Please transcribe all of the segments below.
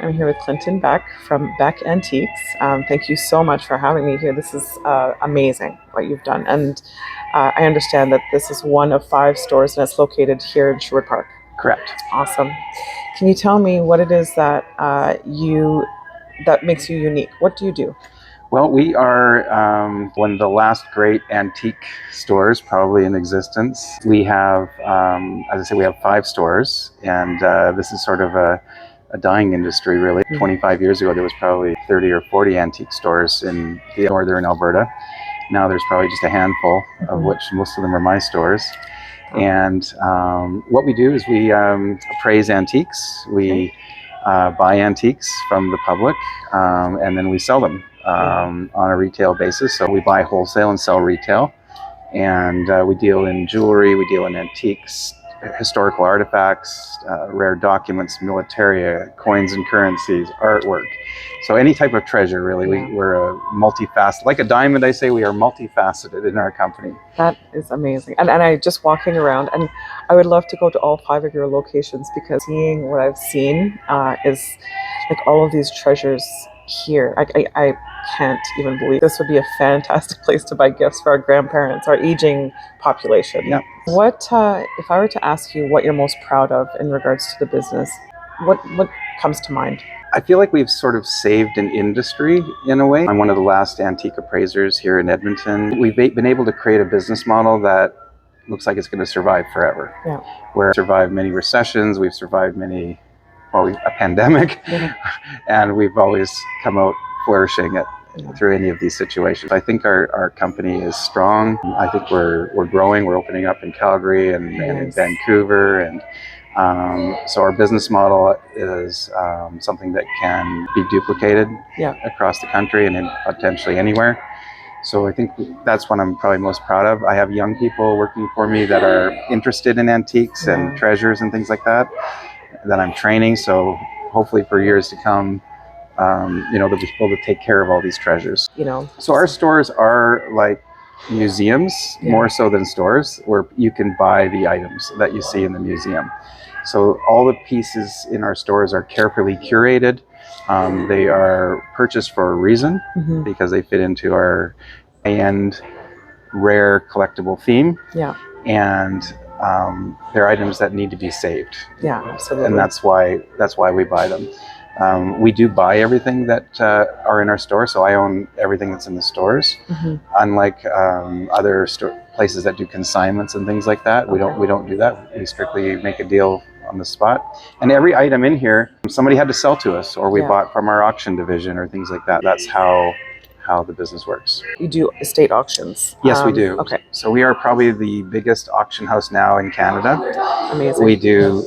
I'm here with Clinton Beck from Beck Antiques. Thank you so much for having me here. This is amazing what you've done. And I understand that this is one of 5 stores and it's located here in Sherwood Park. Correct. Awesome. Can you tell me what it is that that makes you unique? What do you do? Well, we are one of the last great antique stores probably in existence. We have, as I say, we have 5 stores, and this is sort of a dying industry, really. 25 years ago, there was probably 30 or 40 antique stores in the northern Alberta. Now there's probably just a handful, of which most of them are my stores. And what we do is we appraise antiques. We buy antiques from the public, and then we sell them on a retail basis. So we buy wholesale and sell retail, and we deal in jewelry, we deal in antiques, historical artifacts, rare documents, militaria, coins and currencies, artwork. So any type of treasure, really. We're a multifaceted, like a diamond, I say, we are multifaceted in our company. That is amazing. And I just walking around, and I would love to go to all 5 of your locations, because seeing what I've seen is like all of these treasures here. I can't even believe this would be a fantastic place to buy gifts for our grandparents, our aging population. Yeah. What if I were to ask you what you're most proud of in regards to the business? What comes to mind? I feel like we've sort of saved an industry in a way. I'm one of the last antique appraisers here in Edmonton. We've been able to create a business model that looks like it's going to survive forever. Yeah. We've survived many recessions, we've survived a pandemic, and we've always come out flourishing through any of these situations. I think our company is strong. I think we're growing. We're opening up in Calgary and in Vancouver, and so our business model is something that can be duplicated across the country and potentially anywhere. So I think that's what I'm probably most proud of. I have young people working for me that are interested in antiques and treasures and things like that I'm training. So hopefully for years to come, they'll be able to take care of all these treasures. So our stores are like museums, more so than stores, where you can buy the items that you see in the museum. So all the pieces in our stores are carefully curated. They are purchased for a reason, because they fit into our high-end, rare, collectible theme. Yeah. And they're items that need to be saved. Yeah, absolutely. And that's why we buy them. We do buy everything that are in our store, so I own everything that's in the stores. Unlike other places that do consignments and things like that, we don't do that. We strictly make a deal on the spot. And every item in here, somebody had to sell to us, or we bought from our auction division or things like that. That's how the business works. You do estate auctions? Yes, we do. Okay. So we are probably the biggest auction house now in Canada. Amazing. We do,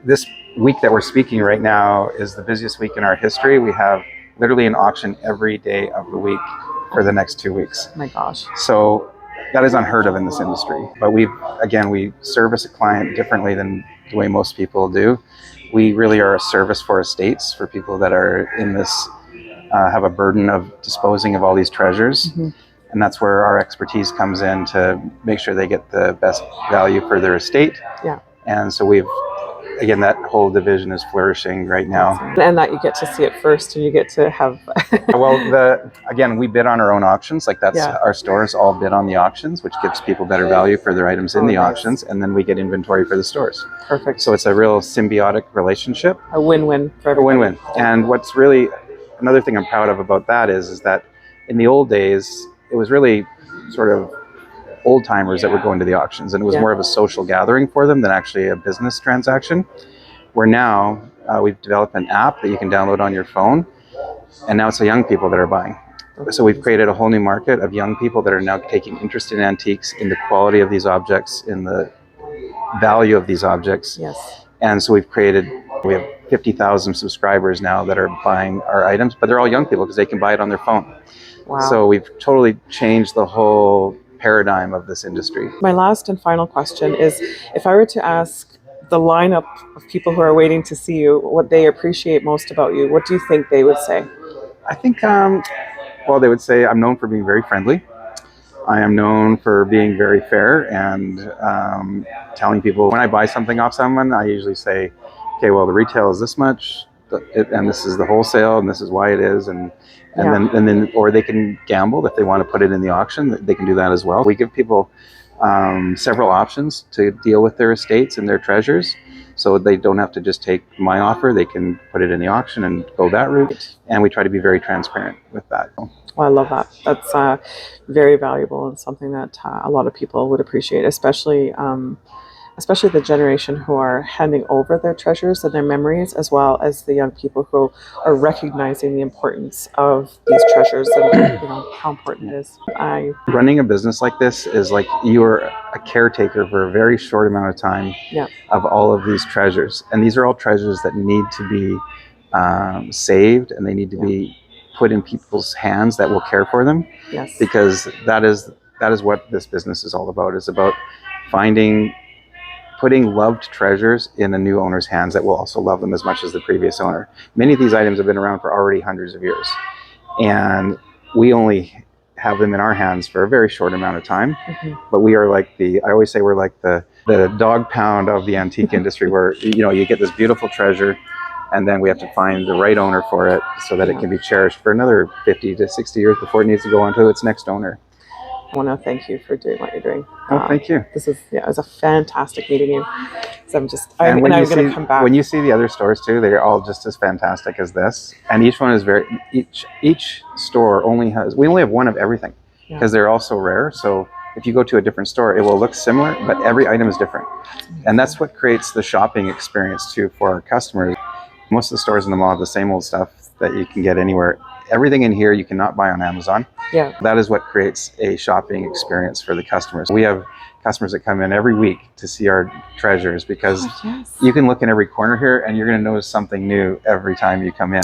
this week that we're speaking right now is the busiest week in our history. We have literally an auction every day of the week for the next 2 weeks. Oh my gosh. So that is unheard of in this industry. But we service a client differently than the way most people do. We really are a service for estates, for people that are in this, have a burden of disposing of all these treasures. And that's where our expertise comes in, to make sure they get the best value for their estate. Yeah. And so that whole division is flourishing right now. And that you get to see it first, and you get to have... we bid on our own auctions. Our stores all bid on the auctions, which gives people better value for their items in the auctions, and then we get inventory for the stores. Perfect. So it's a real symbiotic relationship. A win-win for everybody. A win-win. And what's really, another thing I'm proud of about that is that in the old days, it was really sort of old timers that were going to the auctions, and it was more of a social gathering for them than actually a business transaction. Where now we've developed an app that you can download on your phone, and now it's the young people that are buying. So we've created a whole new market of young people that are now taking interest in antiques, in the quality of these objects, in the value of these objects. Yes. And so we have 50,000 subscribers now that are buying our items, but they're all young people because they can buy it on their phone. Wow. So we've totally changed the whole paradigm of this industry. My last and final question is, if I were to ask the lineup of people who are waiting to see you what they appreciate most about you, what do you think they would say? I think, they would say I'm known for being very friendly. I am known for being very fair and telling people when I buy something off someone, I usually say, okay, well, the retail is this much, and this is the wholesale, and this is why it is, and Yeah. then or they can gamble if they want to put it in the auction. They can do that as well. We give people several options to deal with their estates and their treasures, so they don't have to just take my offer. They can put it in the auction and go that route, and we try to be very transparent with that. Well, I love that. That's very valuable and something that a lot of people would appreciate, especially the generation who are handing over their treasures and their memories, as well as the young people who are recognizing the importance of these treasures and how important it is. Running a business like this is like you are a caretaker for a very short amount of time Yeah. of all of these treasures, and these are all treasures that need to be saved, and they need to be put in people's hands that will care for them. Yes. Because that is what this business is all about. It's about putting loved treasures in a new owner's hands that will also love them as much as the previous owner. Many of these items have been around for already hundreds of years, and we only have them in our hands for a very short amount of time. Mm-hmm. But we are like I always say we're like the dog pound of the antique industry, where you get this beautiful treasure, and then we have to find the right owner for it so that it can be cherished for another 50 to 60 years before it needs to go on to its next owner. I want to thank you for doing what you're doing. Oh, thank you. This is it was a fantastic meeting you. So I'm I'm going to come back. When you see the other stores too, they're all just as fantastic as this, and each one is each store we only have one of everything because they're all so rare. So if you go to a different store, it will look similar, but every item is different, and that's what creates the shopping experience too for our customers. Most of the stores in the mall have the same old stuff that you can get anywhere. Everything in here you cannot buy on Amazon. Yeah. That is what creates a shopping experience for the customers. We have customers that come in every week to see our treasures because you can look in every corner here and you're going to notice something new every time you come in.